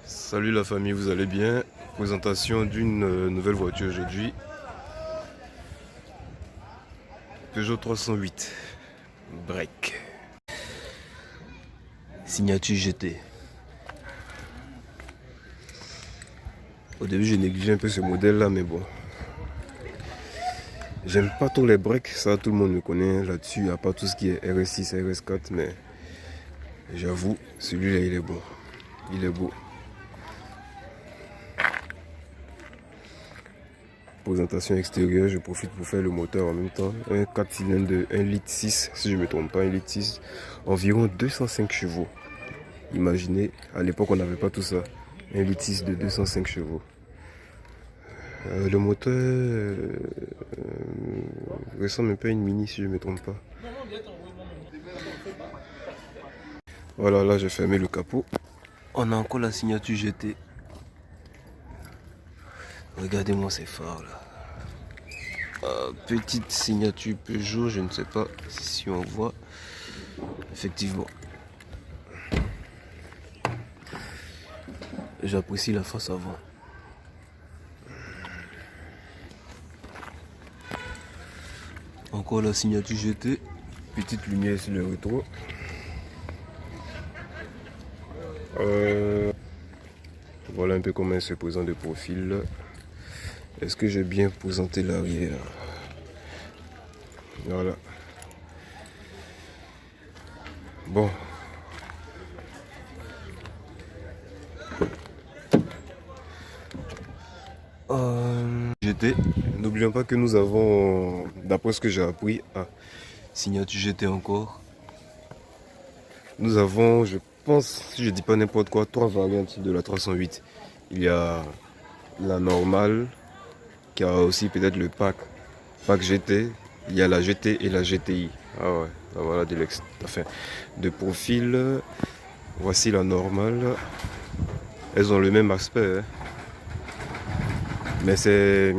Salut la famille, vous allez bien? Présentation d'une nouvelle voiture aujourd'hui. Peugeot 308 Break. Signature GT. Au début j'ai négligé un peu ce modèle là, mais bon. J'aime pas trop les breaks, ça tout le monde me connaît là-dessus, à part tout ce qui est RS6, RS4, mais j'avoue, celui-là il est bon. Il est beau. Présentation extérieure, je profite pour faire le moteur en même temps. Un 4 cylindres de 1,6 litre, si je ne me trompe pas, 1,6 litre, environ 205 chevaux. Imaginez, à l'époque on n'avait pas tout ça. 1,6 litre de 205 chevaux. Le moteur ressemble un peu à une Mini si je ne me trompe pas. Voilà, là j'ai fermé le capot. On a encore la signature GT. Regardez-moi ces phares là. Petite signature Peugeot, je ne sais pas si on voit. Effectivement. J'apprécie la face avant. Encore la signature GT. Petite lumière sur le rétro. Voilà un peu comment elle se présente de profil. Est-ce que j'ai bien présenté l'arrière? Voilà. Bon. GT. N'oublions pas que nous avons, d'après ce que j'ai appris, signature GT encore. Nous avons, je pense, si je dis pas n'importe quoi, 3 variantes de la 308. Il y a la normale, qui a aussi peut-être le pack GT. Il y a la GT et la GTI. Ah ouais, voilà de profil. Voici la normale. Elles ont le même aspect, hein. Mais c'est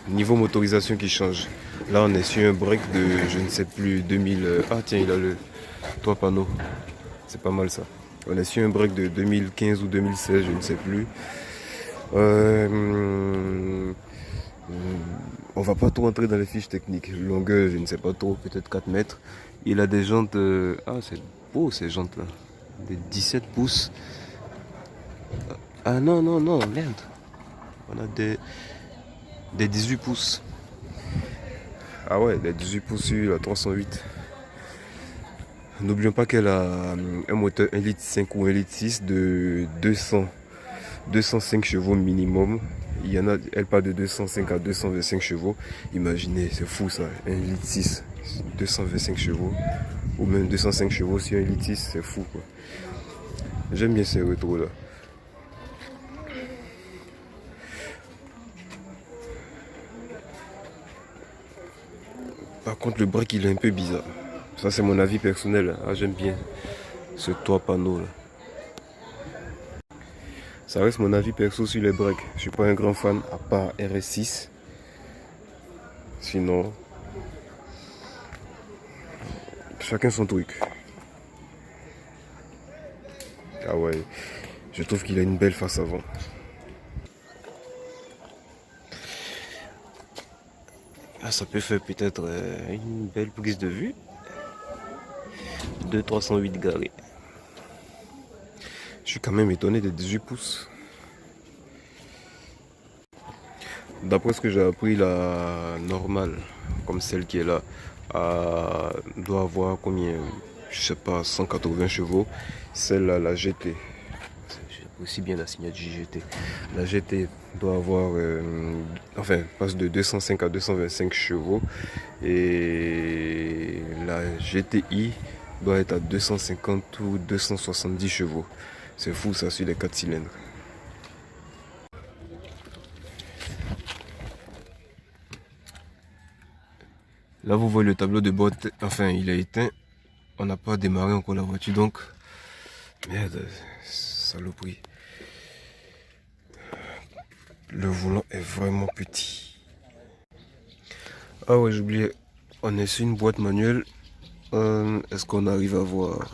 niveau motorisation qui change. Là on est sur un break de je ne sais plus 2000. Ah tiens, il a le 3 panneaux. C'est pas mal ça. On est sur un break de 2015 ou 2016, je ne sais plus. On va pas trop entrer dans les fiches techniques. Longueur, je ne sais pas trop, peut-être 4 mètres. Il a des jantes. Ah, c'est beau ces jantes là. Des 17 pouces. Ah non, non, non, merde. On a des 18 pouces. Ah ouais, des 18 pouces sur la 308. N'oublions pas qu'elle a un moteur 1,5 litre ou 1,6 litre de 205 chevaux minimum. Il y en a, elle part de 205 à 225 chevaux. Imaginez, c'est fou ça. 1,6 litre, 225 chevaux. Ou même 205 chevaux sur 1,6 litre, c'est fou quoi. J'aime bien ces rétros là. Par contre, le break il est un peu bizarre. Ça, c'est mon avis personnel. Ah, j'aime bien ce toit panneau là. Ça reste mon avis perso sur les breaks. Je suis pas un grand fan à part RS6. Sinon, chacun son truc. Ah ouais, je trouve qu'il a une belle face avant. Ah, ça peut faire peut-être une belle prise de vue. 308 garés. Je suis quand même étonné des 18 pouces. D'après ce que j'ai appris, la normale, comme celle qui est là, doit avoir combien? Je sais pas, 180 chevaux. Celle-là, la GT. J'ai aussi bien la signature GT. La GT doit avoir, enfin, passe de 205 à 225 chevaux. Et la GTI doit être à 250 ou 270 chevaux. C'est fou ça sur les 4 cylindres. Là vous voyez le tableau de bord, enfin il est éteint. On n'a pas démarré encore la voiture donc. Merde, saloperie. Le volant est vraiment petit. Ah ouais, j'oubliais. On est sur une boîte manuelle. Est-ce qu'on arrive à voir?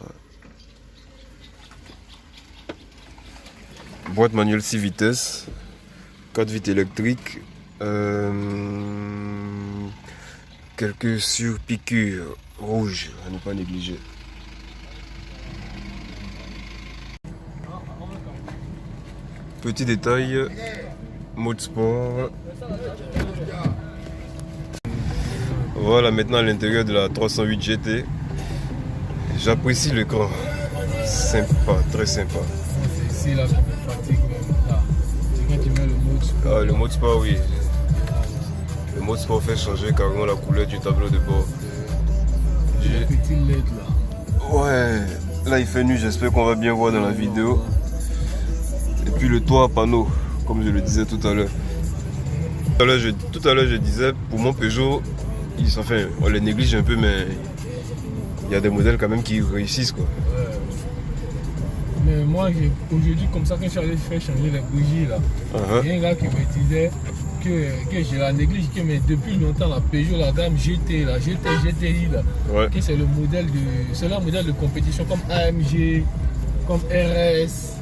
Boîte manuelle 6 vitesses, 4 vitres électriques, quelques surpiqûres rouges à ne pas négliger. Petit détail, mode sport. Voilà maintenant à l'intérieur de la 308 GT. J'apprécie l'écran. Sympa, très sympa. C'est ici là qui me fatigue même. Là. C'est quand tu mets le mode sport. Ah, le mode sport, oui. Le mode sport fait changer carrément la couleur du tableau de bord. Le petit LED là. Ouais, là il fait nuit, j'espère qu'on va bien voir dans la vidéo. Et puis le toit à panneau, comme je le disais tout à l'heure. Tout à l'heure je disais, pour mon Peugeot, enfin, on les néglige un peu, mais il y a des modèles quand même qui réussissent quoi. Ouais. Mais moi aujourd'hui comme ça quand je suis allé faire changer les bougies là, il y a un gars qui me disait que je la néglige, mais depuis longtemps la Peugeot, la gamme GT, la GTI là, ouais. Que c'est le modèle c'est leur modèle de compétition comme AMG, comme RS.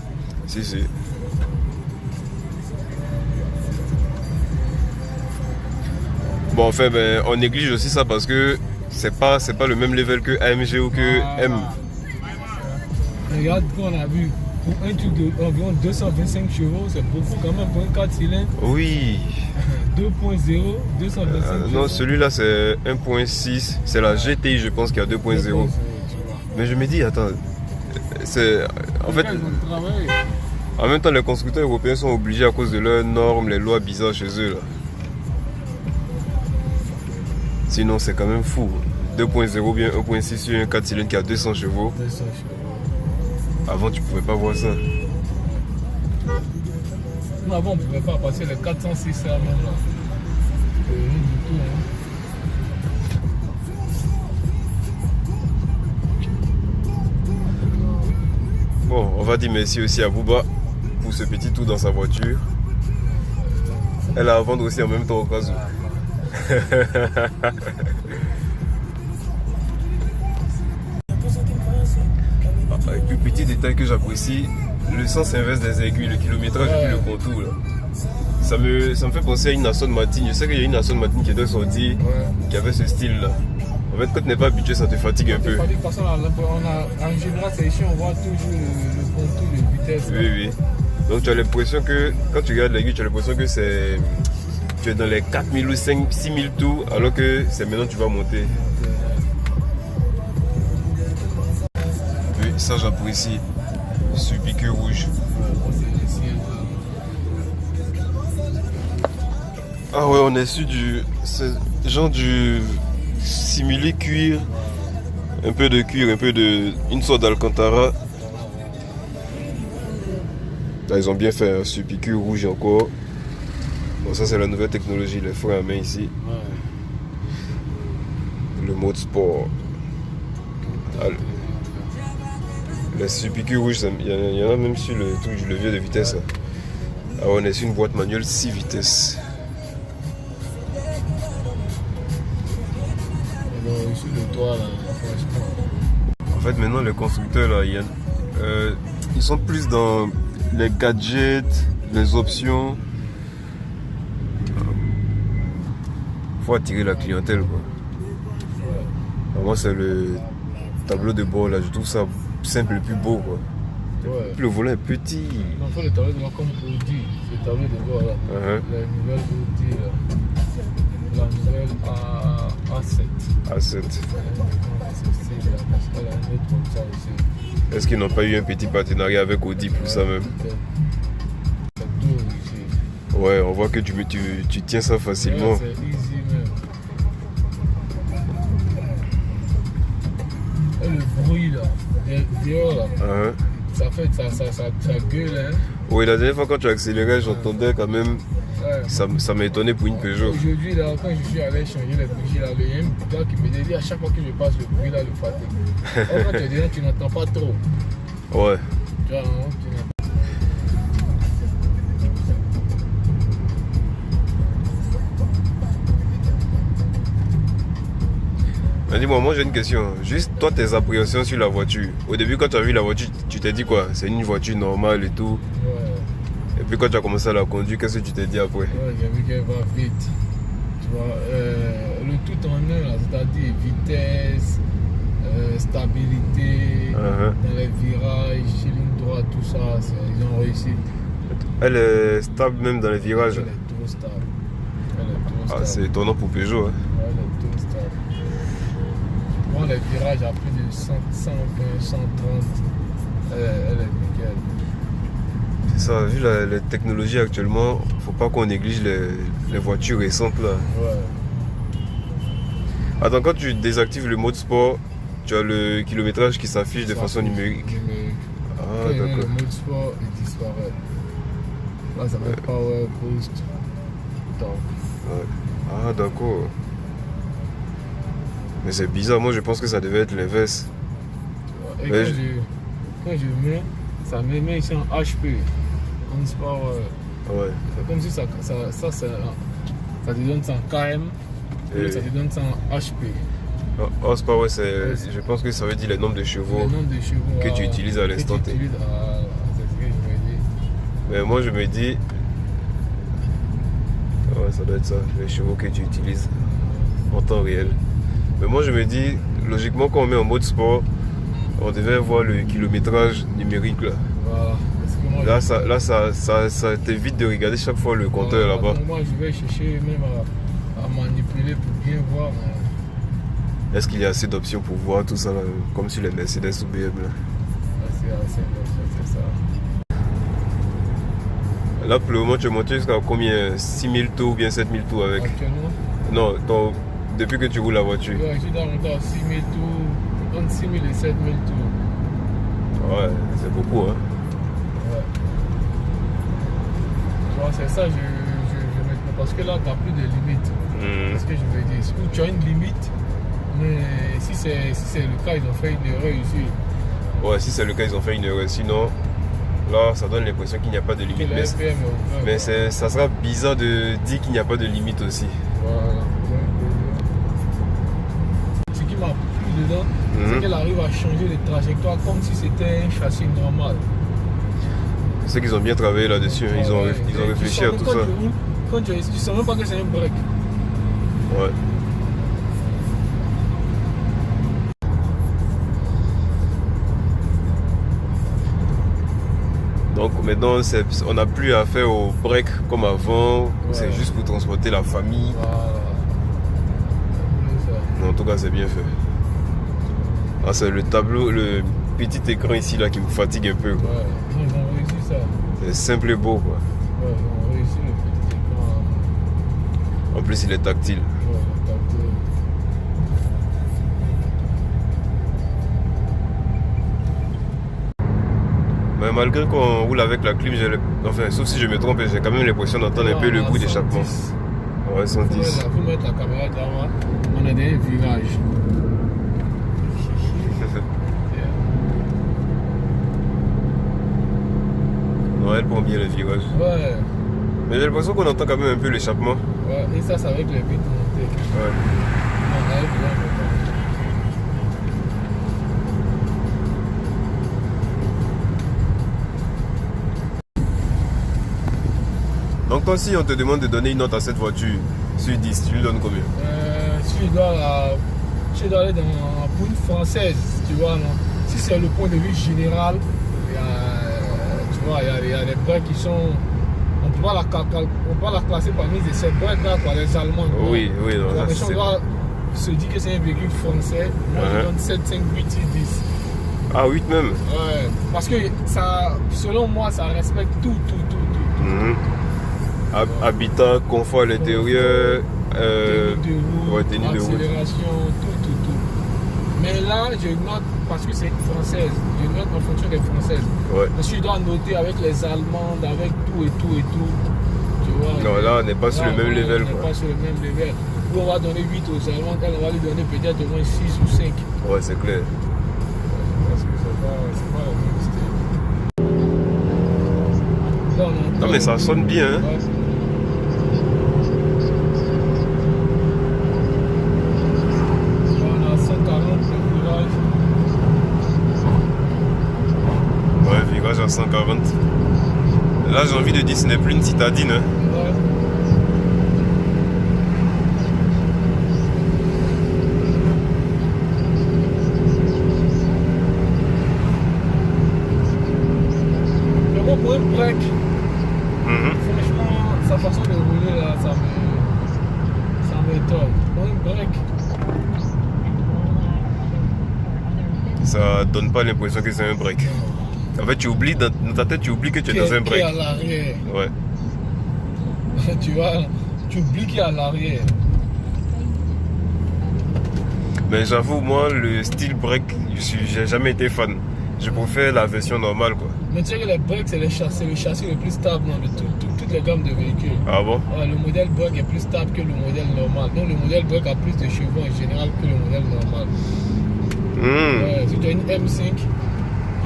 Si. Bon, en fait, ben, on néglige aussi ça parce que c'est pas le même level que AMG ou que M. Regarde qu'on a vu, pour un truc d'environ 225 chevaux, c'est beaucoup quand même pour un 4 cylindres. Oui. 2.0, 225 chevaux. Non, celui-là c'est 1.6, c'est la GTI je pense qui a 2.0. Mais je me dis, attends, c'est... En fait, en même temps les constructeurs européens sont obligés à cause de leurs normes, les lois bizarres chez eux là. Sinon c'est quand même fou. 2.0 bien 1.6 sur un 4 cylindres qui a 200 chevaux. 200 chevaux. Avant tu pouvais pas voir ça. Non, avant on pouvait pas passer les 406 là même là. Rien du tout hein. Bon, on va dire merci aussi à Bouba pour ce petit tour dans sa voiture. Elle a à vendre aussi en même temps au cas où. Et puis petit détail que j'apprécie, le sens inverse des aiguilles, le kilométrage et puis le contour là. Ça me fait penser à une Aston Martin. Je sais qu'il y a une Aston Martin qui est sortie, qui avait ce style là. En fait, quand tu n'es pas habitué, ça te fatigue un peu. Parce qu'on a, en général, c'est ici, on voit toujours le contour de vitesse. Oui. Donc tu as l'impression que, quand tu regardes l'aiguille, tu as l'impression que tu es dans les 4000 ou 6000 tours, alors que c'est maintenant que tu vas monter. Oui, ça j'apprécie. Sur piqûre rouge. Ah ouais, on est sur genre du simulé cuir, un peu de cuir, une sorte d'alcantara. Là, ils ont bien fait un sur piqûre rouge encore. Bon, ça c'est la nouvelle technologie, les freins à main ici. Le mode sport. Les sur piqûre rouge, il y en a même sur le truc du levier de vitesse. Ah, on est sur une boîte manuelle 6 vitesses. Sur le toit là, franchement. En fait, maintenant les constructeurs là, ils sont plus dans les gadgets, les options. Faut attirer la clientèle quoi. Moi c'est le tableau de bord là, je trouve ça simple et plus beau quoi. Ouais. Le volant est petit. Non, faut le tableau de bord comme Audi, c'est le tableau de bord là. La nouvelle Audi là. La nouvelle A7. A7. Est-ce qu'ils n'ont pas eu un petit partenariat avec Audi pour ça même? Ouais, on voit que tu tiens ça facilement. C'est easy même. Et le bruit là, dehors là, ça fait ça gueule hein. Oui, la dernière fois quand tu accélérais, j'entendais quand même. Ouais. Ça m'a étonné pour une Peugeot. Aujourd'hui, là, quand je suis allé changer les bougies, là, il y a un gars qui me dit à chaque fois que je passe le bruit, là, le fatigue. Quand tu es dedans, tu n'entends pas trop. Ouais. Tu vois, non, tu n'entends pas. Mais dis-moi, moi j'ai une question. Juste toi, tes appréhensions sur la voiture. Au début, quand tu as vu la voiture, tu t'es dit quoi? C'est une voiture normale et tout. Ouais. puis quand tu as commencé à la conduire, qu'est-ce que tu t'es dit après? Ouais, j'ai vu qu'elle va vite. Tu vois, le tout en un, là, c'est-à-dire vitesse, stabilité, dans les virages, ligne droite, tout ça, ils ont réussi. Elle est stable même dans les virages. Elle est trop stable. Ah, c'est étonnant pour Peugeot. Hein. Ouais, elle est trop stable. Tu prends les virages à plus de 100, 120, 130, elle est nickel. C'est ça, vu la technologie actuellement, faut pas qu'on néglige les voitures récentes là. Ouais. Attends, quand tu désactives le mode sport, tu as le kilométrage qui s'affiche de façon numérique. Ah, quand d'accord. le mode sport, il disparaît. Là, ça met power, boost, torque. Ouais. Ah, d'accord. Mais c'est bizarre, moi je pense que ça devait être l'inverse. Et Mais quand je mets, ça me met ici en HP, en sport. Ouais. C'est comme si ça te donne ça en KM, et ça te donne ça en HP. Horsepower, je pense que ça veut dire le nombre de chevaux, que tu utilises à l'instant T. C'est ce que je me dis. Mais moi je me dis, ouais, ça doit être ça, les chevaux que tu utilises en temps réel. Mais moi je me dis, logiquement quand on met en mode sport, on devait voir le kilométrage numérique là. Voilà. Ça t'évite de regarder chaque fois le compteur là-bas. Moi je vais chercher même à manipuler pour bien voir. Mais... Est-ce qu'il y a assez d'options pour voir tout ça là, comme sur les Mercedes ou BMW là? C'est ça. Là pour le moment tu es monté jusqu'à combien? 6000 tours ou bien 7000 tours avec? Actuellement? Non, depuis que tu roules la voiture. Ouais, je suis dans à 6000 tours, entre 6000 et 7000 tours. Ouais, c'est beaucoup hein. Ouais. Tu vois, c'est ça, je maintenant, parce que là, tu n'as plus de limite. C'est ce que je veux dire. Où tu as une limite, mais si c'est le cas, ils ont fait une erreur ici. Ouais, si c'est le cas, ils ont fait une erreur. Sinon, là, ça donne l'impression qu'il n'y a pas de limite. Mais ça sera bizarre de dire qu'il n'y a pas de limite aussi. Voilà. Ce qui m'a plu dedans, c'est qu'elle arrive à changer de trajectoire comme si c'était un châssis normal. C'est qu'ils ont bien travaillé là-dessus, hein. Ils ont réfléchi à tout ça. Quand tu ne sens même pas que c'est un break. Ouais. Donc maintenant, on n'a plus à faire au break comme avant. Ouais. C'est juste pour transporter la famille. Voilà. En tout cas, c'est bien fait. Ah, c'est le tableau, le petit écran ici là qui me fatigue un peu. Quoi. Ouais, ils ont réussi ça. C'est simple et beau quoi. Ouais, ils ont réussi le petit écran. En plus, il est tactile. Ouais, tactile. Mais malgré qu'on roule avec la clim, enfin, sauf si je me trompe, j'ai quand même l'impression d'entendre un peu le bruit d'échappement. Ouais, 110. Il faut mettre la caméra devant. On a des virages. Non, elle prend bien les virages. Ouais. Mais j'ai l'impression qu'on entend quand même un peu l'échappement. Ouais, et ça, c'est avec les vitres montées. Ouais. Donc toi, si on te demande de donner une note à cette voiture sur 10, tu lui donnes combien? Si je dois aller pour une française, tu vois, non? Si c'est le point de vue général, tu vois, il y a des breaks qui sont... On ne peut pas la classer parmi ces breaks-là, les Allemands. Oui, oui. Non, si on doit se dire que c'est un véhicule français, moi je donne 7, 5, 8, 10. Ah, 8 même? Ouais, parce que ça, selon moi, ça respecte tout. Habitat, confort à l'intérieur, tenue de route, accélération, tout. Mais là, je note, parce que c'est une française, je note en fonction des françaises. Ouais. Parce que je dois noter avec les allemandes, avec tout. Tu vois, non, là, on n'est pas sur le même level. On n'est pas sur le même level. Où on va donner 8 aux allemandes, elle, on va lui donner peut-être au moins 6 ou 5. Ouais, c'est clair. Parce que c'est pas le même style. Non, mais ça sonne bien. Hein. Ouais, on a 140 virage à 140. Là, j'ai envie de dire, ce n'est plus une citadine. Hein. Ouais. Mais bon, pour une break, franchement, sa façon de rouler là, ça m'étonne. Pour une break. Ça donne pas l'impression que c'est un break. En fait, tu oublies, dans ta tête, tu oublies que tu es dans un break. Qui est à l'arrière. Ouais. Tu vois, tu oublies qu'il est à l'arrière. Mais j'avoue, moi, le style break, j'ai jamais été fan. Je préfère la version normale, quoi. Mais tu sais que les breaks, c'est le châssis le plus stable dans toutes les gammes de véhicules. Ah bon? Ouais, le modèle break est plus stable que le modèle normal. Donc le modèle break a plus de chevaux en général que le modèle normal. Ouais, si tu as une M5,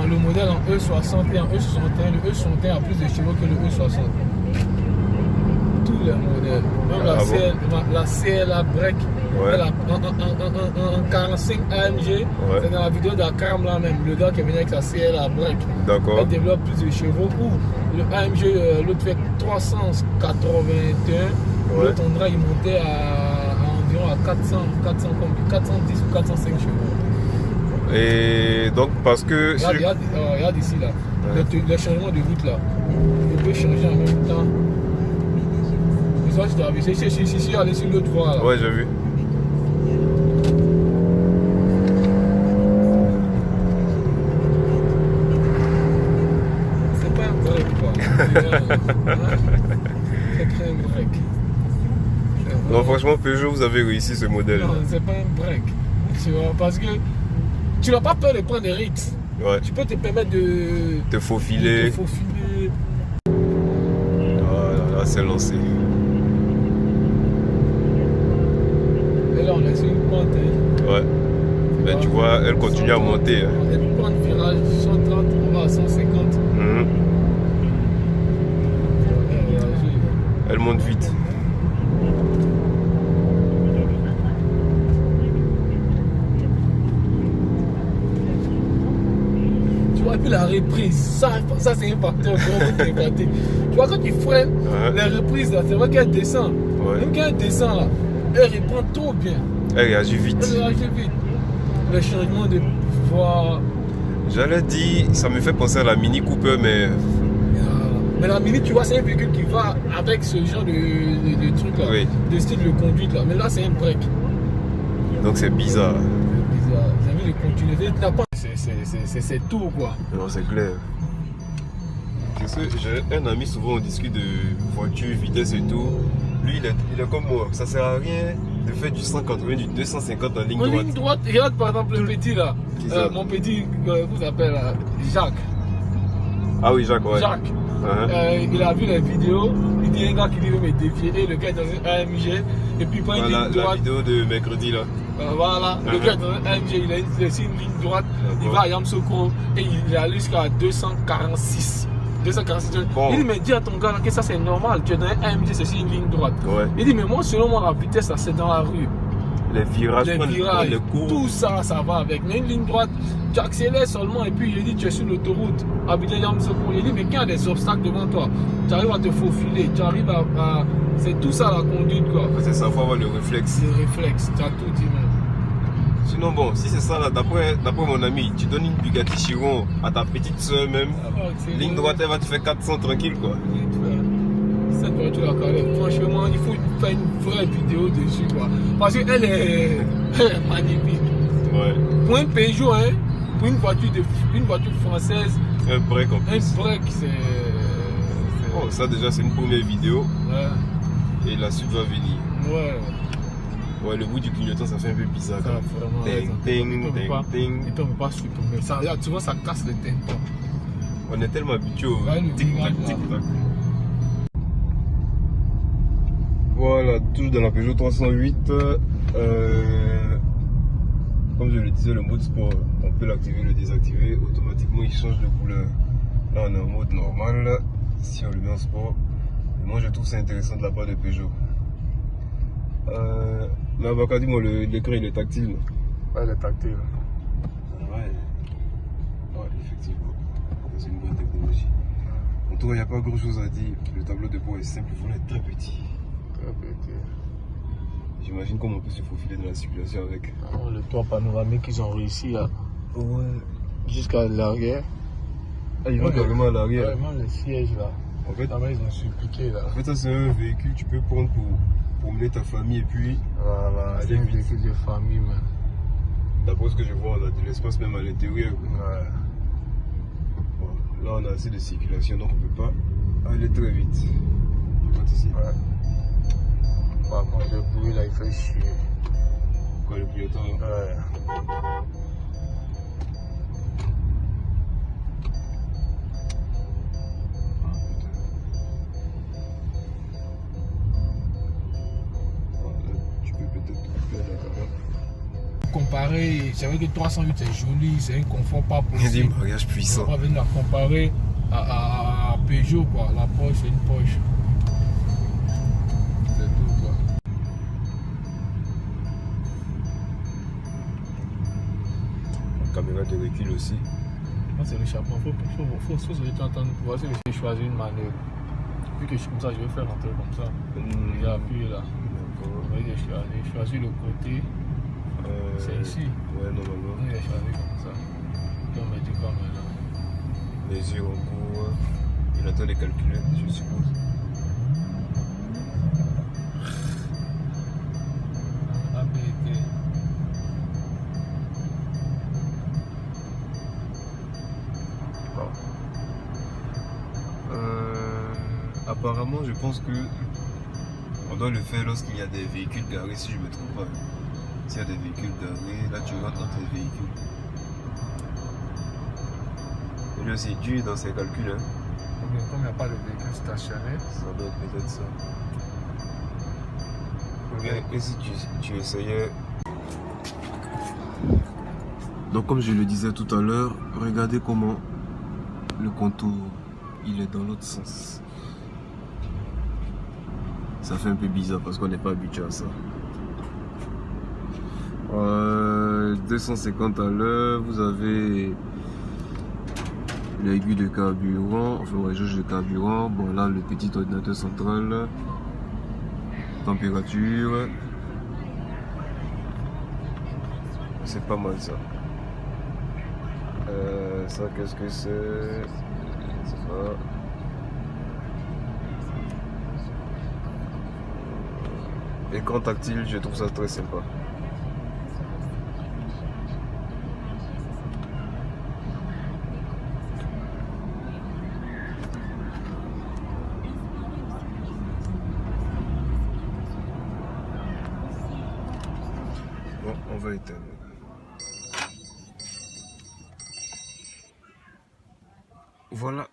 le modèle en E60 et en E61, le E61 a plus de chevaux que le E60. Tous les modèles. Même la CLA break, elle a un 45 AMG. C'est dans la vidéo d'Akram là même, le gars qui est venu avec sa CLA break. D'accord. Elle développe plus de chevaux. Ou le AMG, l'autre fait 381. L'autre on dirait il montait à environ à 410 ou 405 chevaux. Et donc, parce que... Regarde ici, là. Le changement de route, là. Il peut changer en même temps. C'est ça que je t'avais dit. Si, allez sur l'autre voie, là. Ouais, j'ai vu. C'est pas un break, quoi. C'est pas un break. Non, franchement, Peugeot, vous avez réussi ce modèle. Non, c'est pas un break. Tu vois, parce que... Tu n'as pas peur de prendre des rites. Ouais. Tu peux te permettre de te faufiler. Voilà, là, c'est lancé. Et là, on est sur une pente. Ouais. Mais tu vois, elle continue à monter. Elle prend le virage 130, on va à 150. Elle monte vite. Et puis la reprise, ça c'est un facteur vraiment négatif. Tu vois, quand tu freines, la reprise là, c'est vrai qu'elle descend. Même quand elle descend là, elle reprend trop bien. Elle réagit vite. Le changement de voie. J'allais dire, ça me fait penser à la Mini Cooper, mais... Mais la Mini, tu vois, c'est un véhicule qui va avec ce genre de truc là, de style de conduite là. Mais là, c'est un break. Donc c'est bizarre. C'est bizarre. J'ai envie de continuer. C'est tout quoi. Non, c'est clair. Parce que j'ai un ami, souvent on discute de voiture, vitesse et tout. Lui, il est comme moi. Ça sert à rien de faire du 180, du 250 en ligne droite. En ligne droite, regarde par exemple le petit là. Mon petit, vous s'appelle Jacques. Ah oui, Jacques, ouais. Jacques. Il a vu les vidéos. Il dit un gars qui veut me défier. Et le gars est dans un AMG. Et puis quand il dit la vidéo de mercredi là. Voilà, le gars est dans un AMG, il a une ligne droite. Il va à Yamoussoukro et il allé jusqu'à 246. 246. Bon. Il dit, mais dis à ton gars là, que ça c'est normal. Tu es dans un AMG, c'est sur une ligne droite. Il dit, mais moi, selon moi, la vitesse là, c'est dans la rue. Les virages, les coups. Tout ça, ça va avec. Mais une ligne droite, tu accélères seulement et puis il dit tu es sur l'autoroute, habité Yamoussoukro. Il dit mais quand il y a des obstacles devant toi, tu arrives à te faufiler, tu arrives à... C'est tout ça la conduite quoi. C'est ça, il faut avoir le réflexe. Le réflexe, tu as tout dit même. Sinon bon, si c'est ça là, d'après mon ami, tu donnes une Bugatti Chiron à ta petite soeur même, ligne droite elle va te faire 400 tranquille quoi. Cette voiture là, franchement, il faut faire une vraie vidéo dessus quoi. Parce qu'elle est magnifique. Ouais. Pour un Peugeot, hein, pour une voiture française, un break en plus. Un break, c'est... Oh, ça déjà c'est une première vidéo. Ouais. Et la suite va venir. Ouais. Ouais, le bout du clignotant ça fait un peu bizarre. Ça, vraiment. Et puis on peut pas supprimer. Ça, tu vois, ça casse le tympan. On est tellement habitué au tic-tac, tic-tac. Voilà, toujours dans la Peugeot 308. Comme je le disais, le mode sport, on peut l'activer, le désactiver. Automatiquement, il change de couleur. Là, on est en mode normal. Si on le met en sport. Et moi, je trouve ça intéressant de la part de Peugeot. Mais Abaka, dis-moi, l'écran il est tactile. Ouais, il est tactile. Ouais, effectivement. C'est une bonne technologie. toi, il n'y a pas grand chose à dire. Le tableau de bord est simple, le volant est très petit. Très petit. J'imagine comment on peut se faufiler dans la circulation avec. Oh, le toit panoramique qu'ils ont réussi là. Ouais. Jusqu'à l'arrière. Ah, il va carrément à l'arrière. Vraiment le siège là. En fait, ils ont suppliqué là. En fait, ça c'est un véhicule que tu peux prendre pour mener ta famille et puis Voilà, c'est un véhicule de famille, man. D'après ce que je vois, on a de l'espace même à l'intérieur. Ouais. Bon, là, on a assez de circulation, donc on ne peut pas aller très vite. Ici. Ouais. Par contre, le bruit là, il fait chier. Quoi, le clignotant hein? Ouais. Comparer, c'est vrai que 308 c'est joli, c'est un confort pas possible. Il y a des mariages puissants. On va venir la comparer à Peugeot quoi. La Porsche c'est une Porsche. C'est tout quoi. La caméra de recul aussi. Moi c'est l'échappement, faut se détendre pour voir si je vais choisir une manœuvre. Vu que je suis comme ça, je vais faire rentrer comme ça. J'ai appuyé là. J'ai choisi le côté. C'est ici. Ouais, normalement. Il est choisi comme ça. On m'a dit comme là. Les yeux en cours. Il attend les calculer, je suppose. ABT. Bon. Apparemment, je pense que on doit le faire lorsqu'il y a des véhicules garés, si je ne me trompe pas. S'il y a des véhicules garés, là tu rentres entre les véhicules. Et là c'est dur dans ses calculs. Hein. Comme il n'y a pas de véhicule stationnaire. Ça doit être peut-être ça. Et si tu essayais. Donc comme je le disais tout à l'heure, regardez comment le contour il est dans l'autre sens. Ça fait un peu bizarre parce qu'on n'est pas habitué à ça. 250 à l'heure, vous avez l'aiguille de carburant, enfin ouais, jauge de carburant. Bon là le petit ordinateur central, température, c'est pas mal ça. Ça qu'est-ce que c'est? Ça. Écran tactile, je trouve ça très sympa. Bon, on va éteindre. Voilà.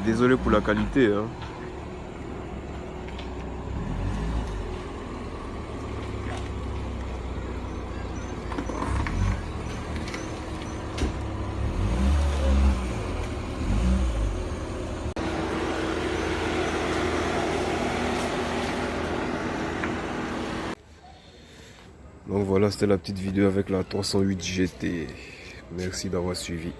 Désolé pour la qualité, hein. Donc voilà, c'était la petite vidéo avec la 308 GT. Merci d'avoir suivi.